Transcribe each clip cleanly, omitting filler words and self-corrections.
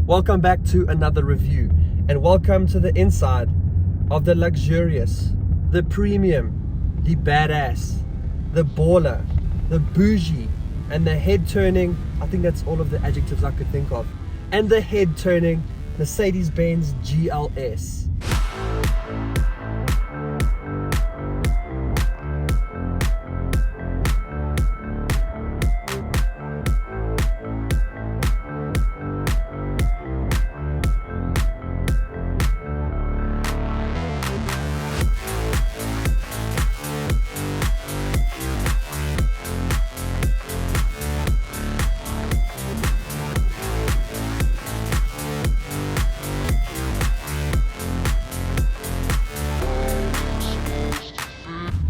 Welcome back to another review, and welcome to the inside of the luxurious, the premium, the badass, the baller, the bougie, and the head-turning, I think that's all of the adjectives I could think of, and the head-turning Mercedes-Benz GLS.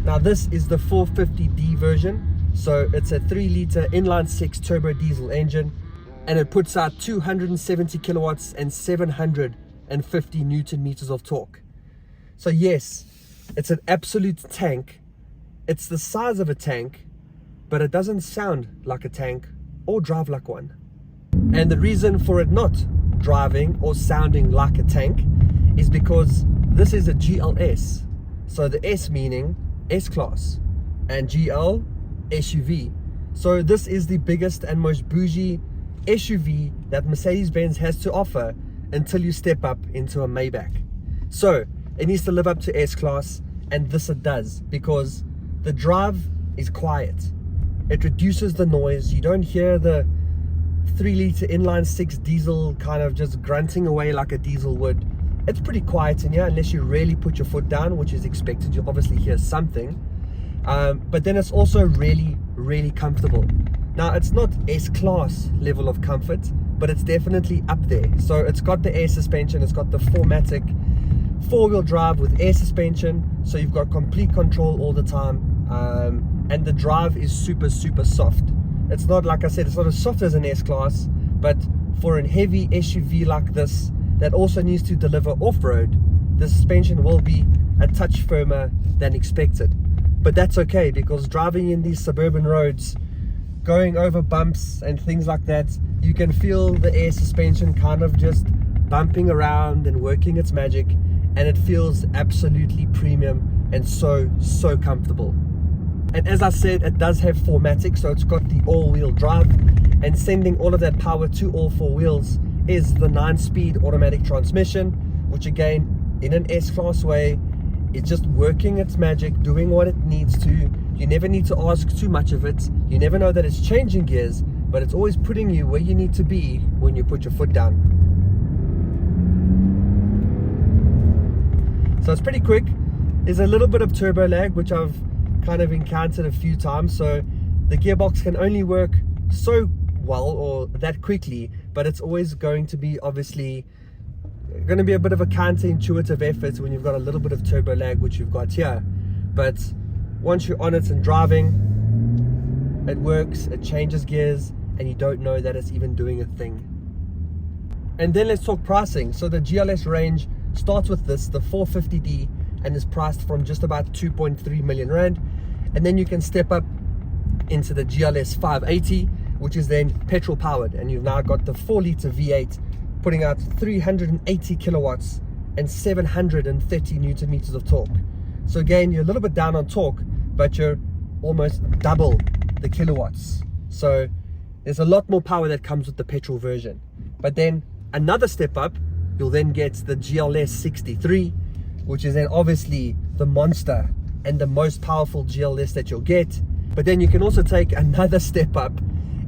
Now this is the 450D version, so it's a 3-liter inline-six turbo diesel engine, and it puts out 270 kilowatts and 750 newton meters of torque. So yes, it's an absolute tank. It's the size of a tank, but it doesn't sound like a tank or drive like one. And the reason for it not driving or sounding like a tank is because this is a GLS, so the S meaning S-Class, and GL, SUV. So this is the biggest and most bougie SUV that Mercedes-Benz has to offer until you step up into a Maybach. So it needs to live up to S-Class, and this it does, because the drive is quiet. It reduces the noise. You don't hear the 3-liter inline-six diesel kind of just grunting away like a diesel would. It's pretty quiet in here unless you really put your foot down, which is expected. You'll obviously hear something, but then it's also really comfortable. Now it's not S-Class level of comfort, but it's definitely up there. So it's got the air suspension, it's got the 4MATIC 4-wheel drive with air suspension, so you've got complete control all the time, and the drive is super soft. It's not, like I said, it's not as soft as an S-Class, but for a heavy SUV like this that also needs to deliver off-road, the suspension will be a touch firmer than expected. But that's okay, because driving in these suburban roads, going over bumps and things like that, you can feel the air suspension kind of just bumping around and working its magic, and it feels absolutely premium and so comfortable. And as I said, it does have 4MATIC, so it's got the all-wheel drive, and sending all of that power to all four wheels is the 9-speed automatic transmission, which again, in an S-Class way, is just working its magic, doing what it needs to. You never need to ask too much of it. You never know that it's changing gears, but it's always putting you where you need to be when you put your foot down. So it's pretty quick. There's a little bit of turbo lag, which I've kind of encountered a few times, so the gearbox can only work so well or that quickly, but it's always going to be obviously going to be a bit of a counterintuitive effort when you've got a little bit of turbo lag, which you've got here. But once you're on it and driving, it works, it changes gears, and you don't know that it's even doing a thing. And then let's talk pricing. So the GLS range starts with this, the 450D, and is priced from just about 2.3 million rand, and then you can step up into the GLS 580, which is then petrol powered, and you've now got the 4-liter V8 putting out 380 kilowatts and 730 newton meters of torque. So again, you're a little bit down on torque, but you're almost double the kilowatts. So there's a lot more power that comes with the petrol version. But then another step up, you'll then get the GLS 63, which is then obviously the monster and the most powerful GLS that you'll get. But then you can also take another step up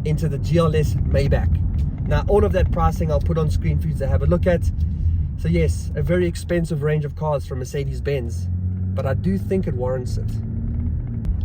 into the GLS Maybach. Now all of that pricing I'll put on screen for you to have a look at. So yes, a very expensive range of cars from Mercedes-Benz, but I do think it warrants it.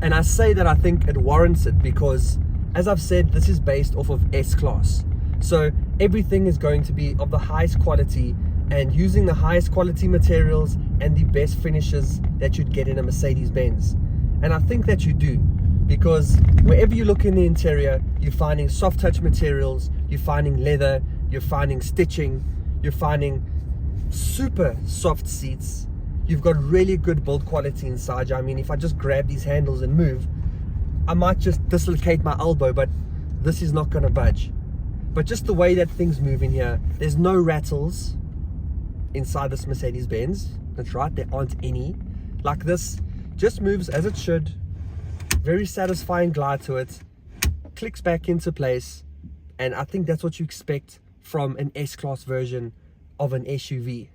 And I say that I think it warrants it because, as I've said, this is based off of S-Class. So everything is going to be of the highest quality and using the highest quality materials and the best finishes that you'd get in a Mercedes-Benz. And I think that you do, because wherever you look in the interior, you're finding soft touch materials, you're finding leather, you're finding stitching, you're finding super soft seats. You've got really good build quality inside you. I mean, if I just grab these handles and move, I might just dislocate my elbow, but this is not going to budge. But just the way that things move in here, there's no rattles inside this Mercedes-Benz. That's right, there aren't any. Like this, just moves as it should. Very satisfying glide to it. Clicks back into place. And I think that's what you expect from an S-Class version of an SUV.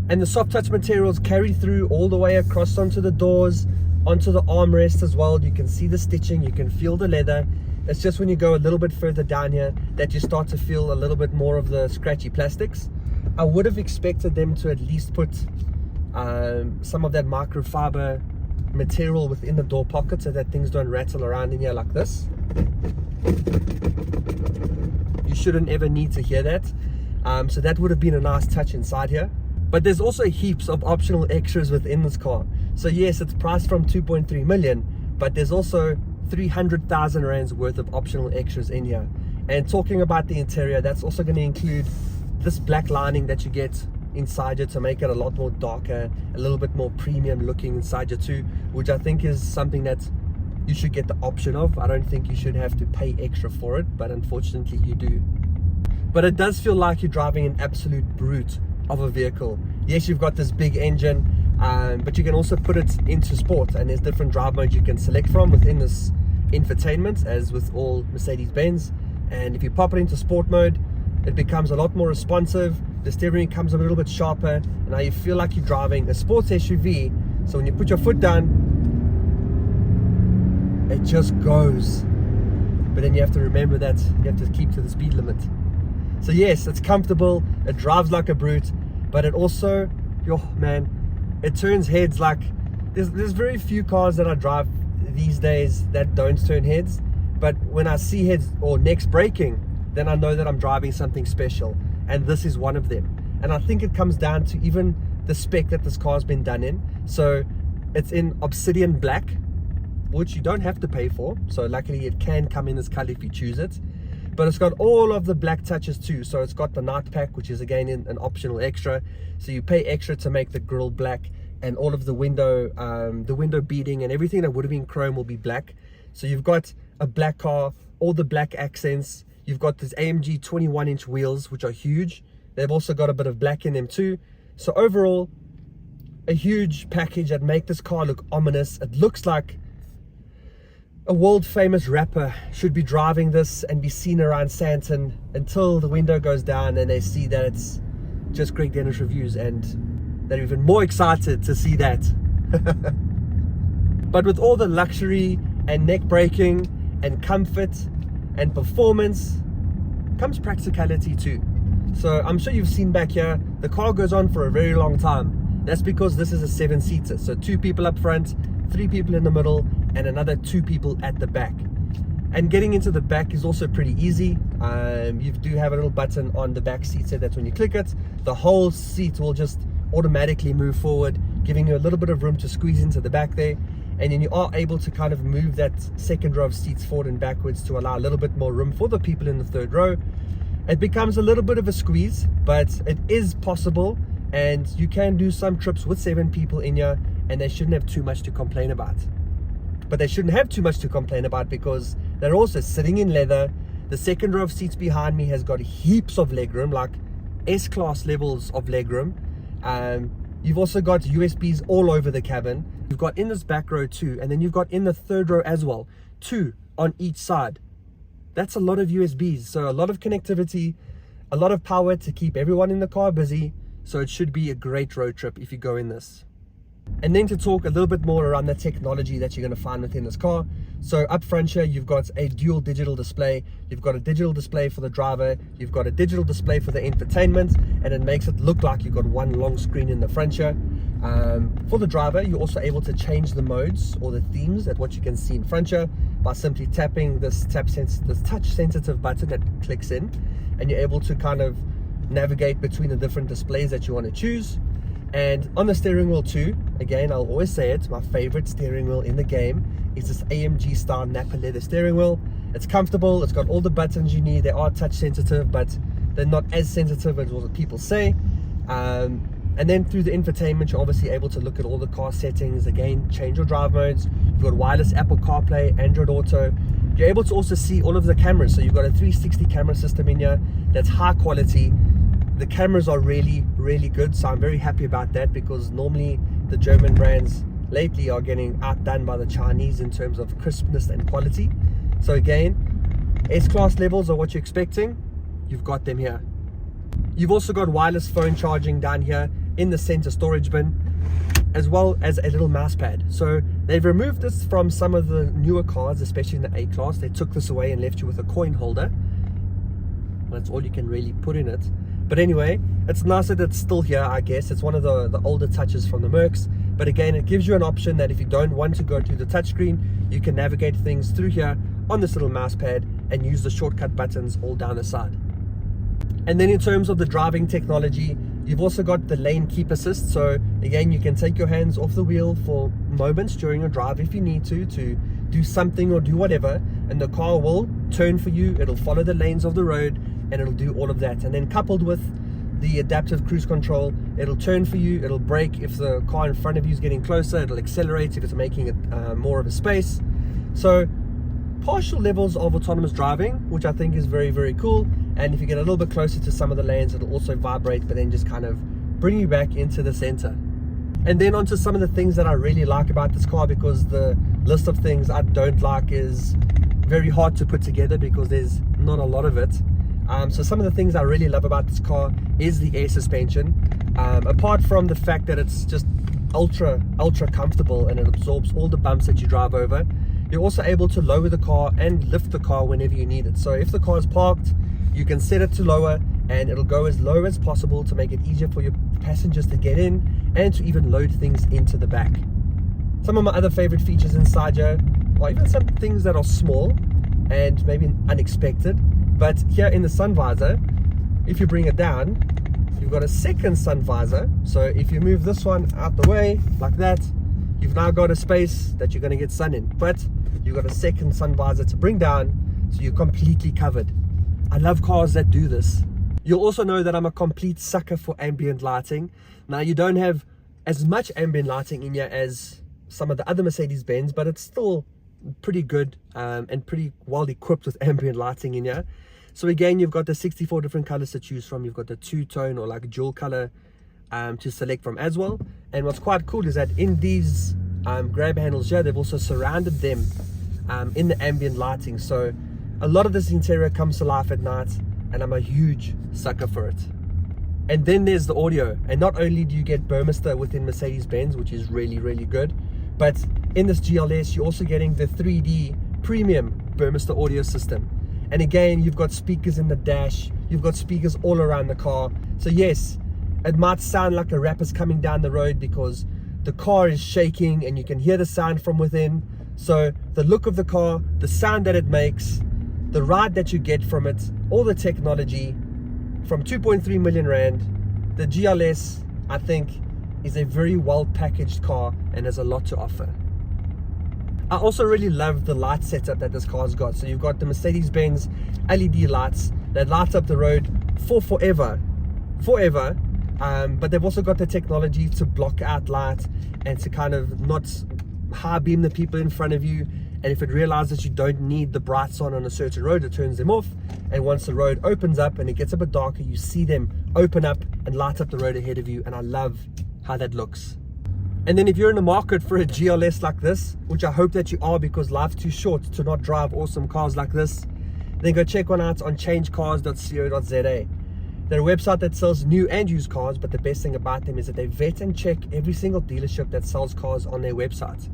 And the soft touch materials carry through all the way across onto the doors, onto the armrest as well. You can see the stitching, you can feel the leather. It's just when you go a little bit further down here that you start to feel a little bit more of the scratchy plastics. I would have expected them to at least put some of that microfiber material within the door pocket so that things don't rattle around in here like this. You shouldn't ever need to hear that. So that would have been a nice touch inside here. But there's also heaps of optional extras within this car. So yes, it's priced from 2.3 million, but there's also 300,000 rands worth of optional extras in here. And talking about the interior, that's also going to include this black lining that you get inside you to make it a lot more darker, a little bit more premium looking inside you too, which I think is something that you should get the option of. I don't think you should have to pay extra for it, but unfortunately you do. But it does feel like you're driving an absolute brute of a vehicle. Yes, you've got this big engine, but you can also put it into sport, and there's different drive modes you can select from within this infotainment, as with all Mercedes-Benz. And if you pop it into sport mode, it becomes a lot more responsive. The steering becomes a little bit sharper, and now you feel like you're driving a sports SUV. So when you put your foot down, it just goes. But then you have to remember that you have to keep to the speed limit. So yes, it's comfortable, it drives like a brute, but it also, man, it turns heads like, there's very few cars that I drive these days that don't turn heads, but when I see heads or necks braking, then I know that I'm driving something special, and this is one of them. And I think it comes down to even the spec that this car's been done in. So it's in obsidian black, which you don't have to pay for, so luckily it can come in this color if you choose it. But it's got all of the black touches too. So it's got the night pack, which is again an optional extra. So you pay extra to make the grille black, and all of the window beading and everything that would have been chrome will be black. So you've got a black car, all the black accents. You've got this AMG 21-inch wheels, which are huge. They've also got a bit of black in them too. So overall, a huge package that make this car look ominous. It looks like a world famous rapper should be driving this and be seen around Santon until the window goes down and they see that it's just Greg Dennis Reviews, and they're even more excited to see that. But with all the luxury and neck braking and comfort and performance comes practicality too. So I'm sure you've seen back here, the car goes on for a very long time. That's because this is a 7-seater. So 2 people up front, 3 people in the middle, and another 2 people at the back. And getting into the back is also pretty easy. You do have a little button on the back seat so that when you click it, the whole seat will just automatically move forward, giving you a little bit of room to squeeze into the back there. And then you are able to kind of move that second row of seats forward and backwards to allow a little bit more room for the people in the third row. It becomes a little bit of a squeeze, but it is possible, and you can do some trips with 7 people in here, and they shouldn't have too much to complain about. But they shouldn't have too much to complain about because they're also sitting in leather. The second row of seats behind me has got heaps of legroom, like S-Class levels of legroom. You've also got USBs all over the cabin. You've got in this back row too, and then you've got in the third row as well, 2 on each side. That's a lot of USBs, so a lot of connectivity, a lot of power to keep everyone in the car busy. So it should be a great road trip if you go in this. And then to talk a little bit more around the technology that you're going to find within this car. So up front here, you've got a dual digital display. You've got a digital display for the driver. You've got a digital display for the entertainment, and it makes it look like you've got one long screen in the front here. For the driver, you're also able to change the modes or the themes at what you can see in front here by simply tapping this touch sensitive button that clicks in, and you're able to kind of navigate between the different displays that you want to choose. And on the steering wheel too, again, I'll always say it, my favorite steering wheel in the game is this AMG style Napa leather steering wheel. It's comfortable, it's got all the buttons you need. They are touch sensitive, but they're not as sensitive as what people say. And then through the infotainment, you're obviously able to look at all the car settings, again, change your drive modes. You've got wireless Apple CarPlay, Android Auto, You're able to also see all of the cameras. So you've got a 360 camera system in here that's high quality. The cameras are really, really good. So I'm very happy about that, because normally the German brands lately are getting outdone by the Chinese in terms of crispness and quality. So again, S-Class levels are what you're expecting. You've got them here. You've also got wireless phone charging down here in the center storage bin, as well as a little mouse pad. So they've removed this from some of the newer cars, especially in the A-Class. They took this away and left you with a coin holder. Well, that's all you can really put in it. But anyway, it's nice that it's still here, I guess. It's one of the older touches from the Mercs. But again, it gives you an option that if you don't want to go to the touchscreen, you can navigate things through here on this little mouse pad and use the shortcut buttons all down the side. And then in terms of the driving technology, you've also got the lane keep assist. So again, you can take your hands off the wheel for moments during your drive if you need to do something or do whatever, and the car will turn for you. It'll follow the lanes of the road and it'll do all of that. And then coupled with the adaptive cruise control, it'll turn for you, it'll brake if the car in front of you is getting closer, it'll accelerate if it's making it more of a space. So partial levels of autonomous driving, which I think is very, very cool. And if you get a little bit closer to some of the lanes, it'll also vibrate, but then just kind of bring you back into the center. And then onto some of the things that I really like about this car, because the list of things I don't like is very hard to put together because there's not a lot of it. So some of the things I really love about this car is the air suspension. Apart from the fact that it's just ultra comfortable and it absorbs all the bumps that you drive over, you're also able to lower the car and lift the car whenever you need it. So if the car is parked, you can set it to lower and it'll go as low as possible to make it easier for your passengers to get in and to even load things into the back. Some of my other favorite features inside here are even some things that are small and maybe unexpected. But here in the sun visor, if you bring it down, you've got a second sun visor. So if you move this one out the way like that, you've now got a space that you're going to get sun in. But you've got a second sun visor to bring down, so you're completely covered. I love cars that do this. You'll also know that I'm a complete sucker for ambient lighting. Now, you don't have as much ambient lighting in here as some of the other Mercedes-Benz, but it's still pretty good and pretty well equipped with ambient lighting in here. So again, you've got the 64 different colors to choose from. You've got the two-tone or like dual color to select from as well. And what's quite cool is that in these grab handles here, they've also surrounded them in the ambient lighting. So a lot of this interior comes to life at night, and I'm a huge sucker for it. And then there's the audio. And not only do you get Burmester within Mercedes-Benz, which is really, really good, but in this GLS, you're also getting the 3D premium Burmester audio system. And again, you've got speakers in the dash, you've got speakers all around the car. So yes, it might sound like a rapper's coming down the road because the car is shaking and you can hear the sound from within. So the look of the car, the sound that it makes, the ride that you get from it, all the technology, from 2.3 million rand, the GLS, I think, is a very well packaged car and has a lot to offer. I also really love the light setup that this car's got. So you've got the Mercedes-Benz LED lights that light up the road for forever. But they've also got the technology to block out light and to kind of not high beam the people in front of you. And if it realizes you don't need the brights on a certain road, it turns them off. And once the road opens up and it gets a bit darker, you see them open up and light up the road ahead of you. And I love how that looks. And then if you're in the market for a GLS like this, which I hope that you are because life's too short to not drive awesome cars like this, then go check one out on changecars.co.za. They're a website that sells new and used cars, but the best thing about them is that they vet and check every single dealership that sells cars on their website.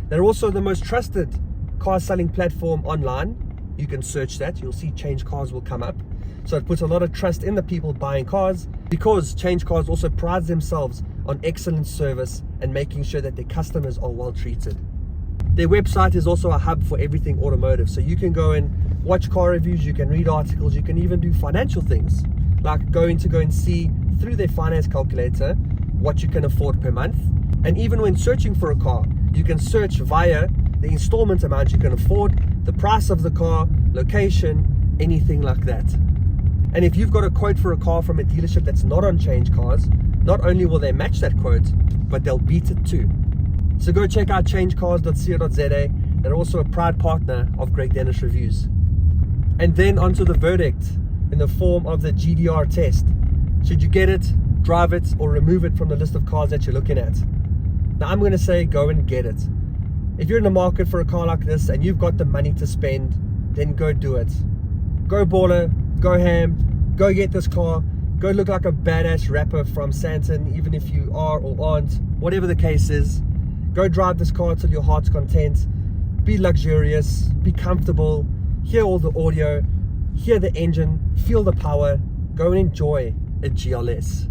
They're also the most trusted car selling platform online. You can search that, you'll see Change Cars will come up. So it puts a lot of trust in the people buying cars, because Change Cars also prides themselves on excellent service and making sure that their customers are well treated. Their website is also a hub for everything automotive. So you can go and watch car reviews, you can read articles, you can even do financial things, like go and see through their finance calculator what you can afford per month. And even when searching for a car, you can search via the installment amount you can afford, the price of the car, location, anything like that. And if you've got a quote for a car from a dealership that's not on Change Cars, not only will they match that quote, but they'll beat it too. So go check out changecars.co.za. They're also a proud partner of Greg Dennis Reviews. And then onto the verdict in the form of the GDR test. Should you get it, drive it, or remove it from the list of cars that you're looking at? Now I'm going to say go and get it. If you're in the market for a car like this and you've got the money to spend, then go do it. Go baller, go ham, go get this car, go look like a badass rapper from Santon, even if you are or aren't, whatever the case is. Go drive this car till your heart's content. Be luxurious, be comfortable, hear all the audio, hear the engine, feel the power, go and enjoy a GLS.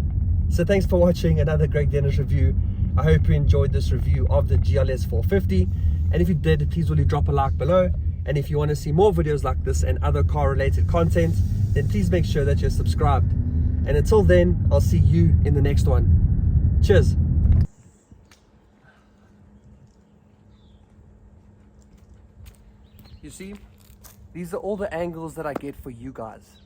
So thanks for watching another Greg Dennis review. I hope you enjoyed this review of the GLS 450, and if you did, please will you drop a like below. And if you want to see more videos like this and other car related content, then please make sure that you're subscribed. And until then, I'll see you in the next one. Cheers. You see, these are all the angles that I get for you guys.